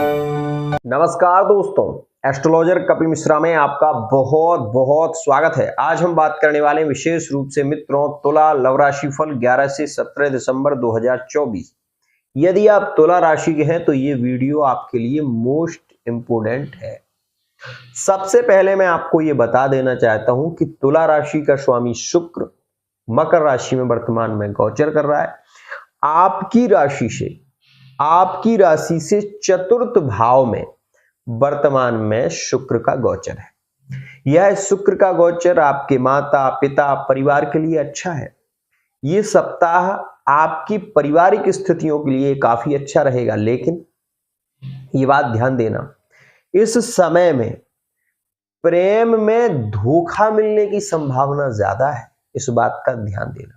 नमस्कार दोस्तों, एस्ट्रोलॉजर कपिल मिश्रा में आपका बहुत बहुत स्वागत है। आज हम बात करने वाले हैं विशेष रूप से मित्रों तुला लव राशि फल 11 से 17 दिसंबर 2024। यदि आप तुला राशि के हैं तो ये वीडियो आपके लिए मोस्ट इंपोर्टेंट है। सबसे पहले मैं आपको ये बता देना चाहता हूं कि तुला राशि का स्वामी शुक्र मकर राशि में वर्तमान में गोचर कर रहा है। आपकी राशि से चतुर्थ भाव में वर्तमान में शुक्र का गोचर है। यह शुक्र का गोचर आपके माता पिता परिवार के लिए अच्छा है। ये सप्ताह आपकी पारिवारिक स्थितियों के लिए काफी अच्छा रहेगा, लेकिन ये बात ध्यान देना, इस समय में प्रेम में धोखा मिलने की संभावना ज्यादा है। इस बात का ध्यान देना।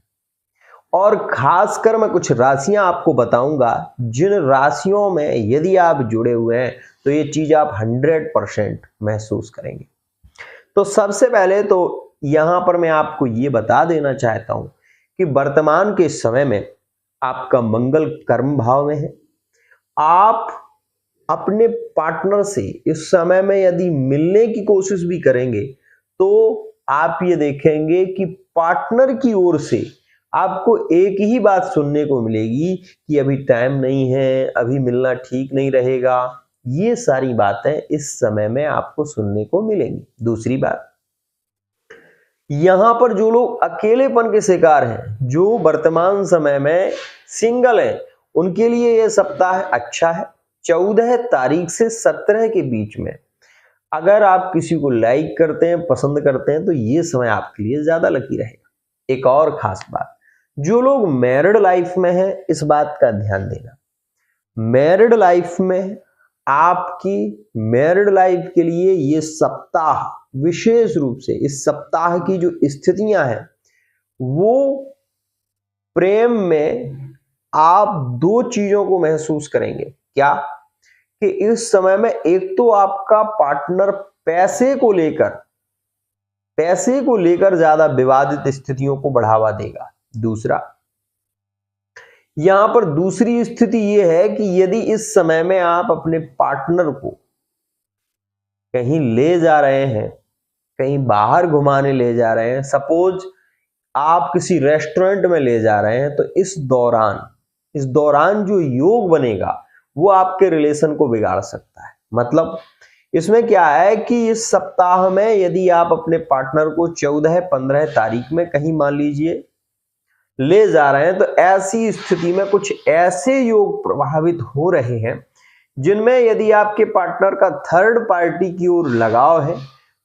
और खासकर मैं कुछ राशियां आपको बताऊंगा जिन राशियों में यदि आप जुड़े हुए हैं तो ये चीज आप 100% महसूस करेंगे। तो सबसे पहले तो यहां पर मैं आपको ये बता देना चाहता हूं कि वर्तमान के समय में आपका मंगल कर्म भाव में है। आप अपने पार्टनर से इस समय में यदि मिलने की कोशिश भी करेंगे तो आप ये देखेंगे कि पार्टनर की ओर से आपको एक ही बात सुनने को मिलेगी कि अभी टाइम नहीं है, अभी मिलना ठीक नहीं रहेगा। ये सारी बातें इस समय में आपको सुनने को मिलेंगी। दूसरी बात, यहां पर जो लोग अकेलेपन के शिकार हैं, जो वर्तमान समय में सिंगल हैं, उनके लिए यह सप्ताह अच्छा है। 14 तारीख से 17 के बीच में अगर आप किसी को लाइक करते हैं, पसंद करते हैं, तो ये समय आपके लिए ज्यादा लकी रहेगा। एक और खास बात, जो लोग मैरिड लाइफ में हैं, इस बात का ध्यान देना। मैरिड लाइफ में आपकी मैरिड लाइफ के लिए ये सप्ताह, विशेष रूप से इस सप्ताह की जो स्थितियां हैं, वो प्रेम में आप दो चीजों को महसूस करेंगे। क्या कि इस समय में एक तो आपका पार्टनर पैसे को लेकर ज्यादा विवादित स्थितियों को बढ़ावा देगा। दूसरा, यहां पर दूसरी स्थिति यह है कि यदि इस समय में आप अपने पार्टनर को कहीं ले जा रहे हैं, कहीं बाहर घुमाने ले जा रहे हैं, सपोज आप किसी रेस्टोरेंट में ले जा रहे हैं, तो इस दौरान जो योग बनेगा वो आपके रिलेशन को बिगाड़ सकता है। मतलब इसमें क्या है कि इस सप्ताह में यदि आप अपने पार्टनर को 14-15 तारीख में कहीं मान लीजिए ले जा रहे हैं, तो ऐसी स्थिति में कुछ ऐसे योग प्रभावित हो रहे हैं जिनमें यदि आपके पार्टनर का थर्ड पार्टी की ओर लगाव है,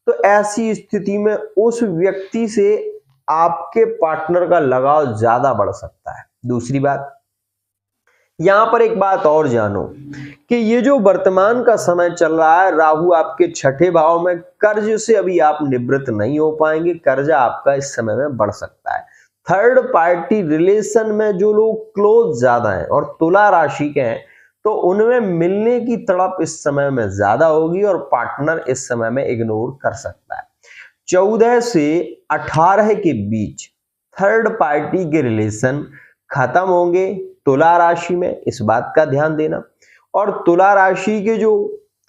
तो ऐसी स्थिति में उस व्यक्ति से आपके पार्टनर का लगाव ज्यादा बढ़ सकता है। दूसरी बात, यहां पर एक बात और जानो कि ये जो वर्तमान का समय चल रहा है, राहु आपके 6ठे भाव में, कर्ज से अभी आप निवृत्त नहीं हो पाएंगे। कर्जा आपका इस समय में बढ़ सकता है। थर्ड पार्टी रिलेशन में जो लोग क्लोज ज्यादा हैं और तुला राशि के हैं, तो उनमें मिलने की तड़प इस समय में ज्यादा होगी और पार्टनर इस समय में इग्नोर कर सकता है। 14 से 18 के बीच थर्ड पार्टी के रिलेशन खत्म होंगे तुला राशि में, इस बात का ध्यान देना। और तुला राशि के जो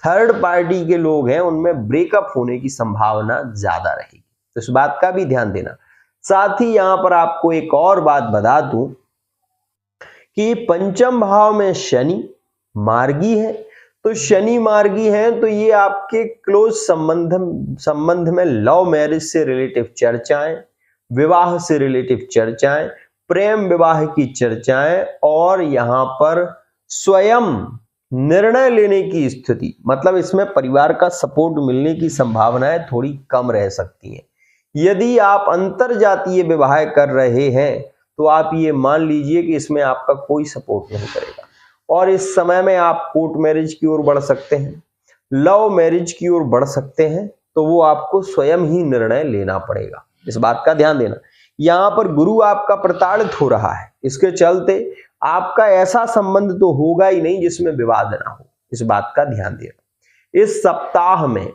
थर्ड पार्टी के लोग हैं उनमें ब्रेकअप होने की संभावना ज्यादा रहेगी, तो इस बात का भी ध्यान देना। साथ ही यहां पर आपको एक और बात बता दूं कि पंचम भाव में शनि मार्गी है, तो शनि मार्गी है तो ये आपके क्लोज संबंध में लव मैरिज से रिलेटिव चर्चाएं, विवाह से रिलेटिव चर्चाएं, प्रेम विवाह की चर्चाएं और यहां पर स्वयं निर्णय लेने की स्थिति, मतलब इसमें परिवार का सपोर्ट मिलने की संभावनाएं थोड़ी कम रह सकती हैं। यदि आप अंतरजातीय विवाह कर रहे हैं तो आप ये मान लीजिए कि इसमें आपका कोई सपोर्ट नहीं करेगा और इस समय में आप कोर्ट मैरिज की ओर बढ़ सकते हैं, लव मैरिज की ओर बढ़ सकते हैं, तो वो आपको स्वयं ही निर्णय लेना पड़ेगा। इस बात का ध्यान देना। यहां पर गुरु आपका प्रताड़ित हो रहा है, इसके चलते आपका ऐसा संबंध तो होगा ही नहीं जिसमें विवाद ना हो, इस बात का ध्यान देना। इस सप्ताह में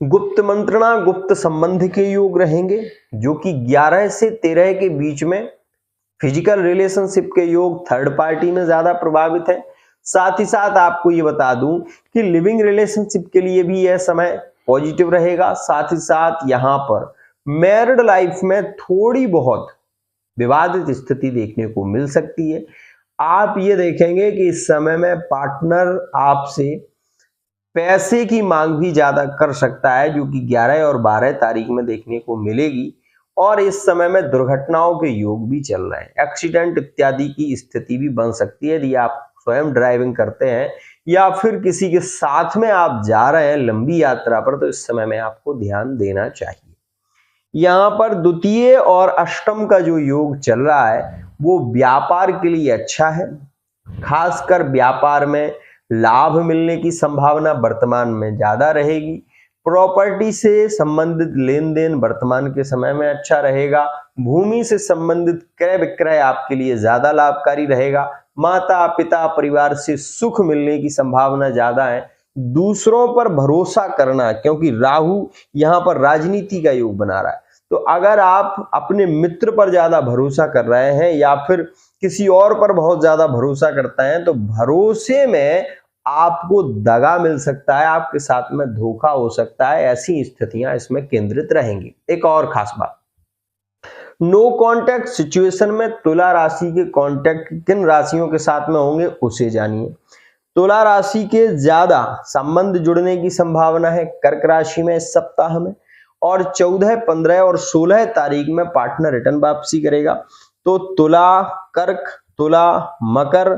गुप्त मंत्रणा, गुप्त संबंध के योग रहेंगे, जो कि 11 से 13 के बीच में फिजिकल रिलेशनशिप के योग थर्ड पार्टी में ज्यादा प्रभावित है। साथ ही साथ आपको ये बता दूं कि लिविंग रिलेशनशिप के लिए भी यह समय पॉजिटिव रहेगा। साथ ही साथ यहाँ पर मैरिड लाइफ में थोड़ी बहुत विवादित स्थिति देखने को मिल सकती है। आप ये देखेंगे कि इस समय में पार्टनर आपसे पैसे की मांग भी ज्यादा कर सकता है, जो कि 11 और 12 तारीख में देखने को मिलेगी। और इस समय में दुर्घटनाओं के योग भी चल रहे हैं, एक्सीडेंट इत्यादि की स्थिति भी बन सकती है यदि आप स्वयं ड्राइविंग करते हैं या फिर किसी के साथ में आप जा रहे हैं लंबी यात्रा पर, तो इस समय में आपको ध्यान देना चाहिए। यहाँ पर द्वितीय और अष्टम का जो योग चल रहा है वो व्यापार के लिए अच्छा है। खासकर व्यापार में लाभ मिलने की संभावना वर्तमान में ज्यादा रहेगी। प्रॉपर्टी से संबंधित लेन देन वर्तमान के समय में अच्छा रहेगा। भूमि से संबंधित क्रय विक्रय आपके लिए ज्यादा लाभकारी रहेगा। माता पिता परिवार से सुख मिलने की संभावना ज्यादा है। दूसरों पर भरोसा करना, क्योंकि राहु यहाँ पर राजनीति का योग बना रहा है, तो अगर आप अपने मित्र पर ज्यादा भरोसा कर रहे हैं या फिर किसी और पर बहुत ज्यादा भरोसा करते हैं, तो भरोसे में आपको दगा मिल सकता है, आपके साथ में धोखा हो सकता है। ऐसी स्थितियां इसमें केंद्रित रहेंगी। एक और खास बात, नो कांटेक्ट सिचुएशन में तुला राशि के कांटेक्ट किन राशियों के साथ में होंगे उसे जानिए। तुला राशि के ज्यादा संबंध जुड़ने की संभावना है कर्क राशि में इस सप्ताह में, और 14, 15 और 16 तारीख में पार्टनर रिटर्न वापसी करेगा। तो तुला, कर्क, तुला, मकर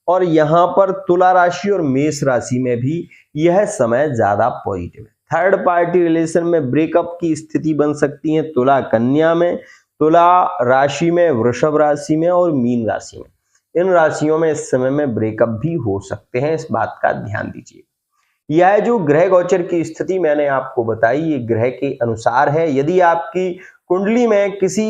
और यहाँ पर तुला राशि और मेष राशि में भी यह समय ज्यादा पॉजिटिव है। थर्ड पार्टी रिलेशन में ब्रेकअप की स्थिति बन सकती है तुला कन्या में, तुला राशि में, वृषभ राशि में और मीन राशि में। इन राशियों में इस समय में ब्रेकअप भी हो सकते हैं, इस बात का ध्यान दीजिए। यह जो ग्रह गोचर की स्थिति मैंने आपको बताई, ये ग्रह के अनुसार है। यदि आपकी कुंडली में किसी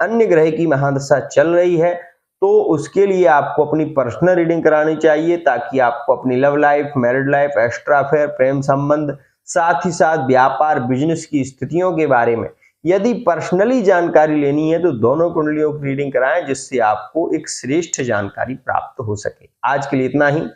अन्य ग्रह की महादशा चल रही है तो उसके लिए आपको अपनी पर्सनल रीडिंग करानी चाहिए, ताकि आपको अपनी love life, married life, extra affair, प्रेम संबंध, साथ ही साथ व्यापार, बिजनेस की स्थितियों के बारे में यदि पर्सनली जानकारी लेनी है तो दोनों कुंडलियों की रीडिंग कराएं, जिससे आपको एक श्रेष्ठ जानकारी प्राप्त हो सके। आज के लिए इतना ही।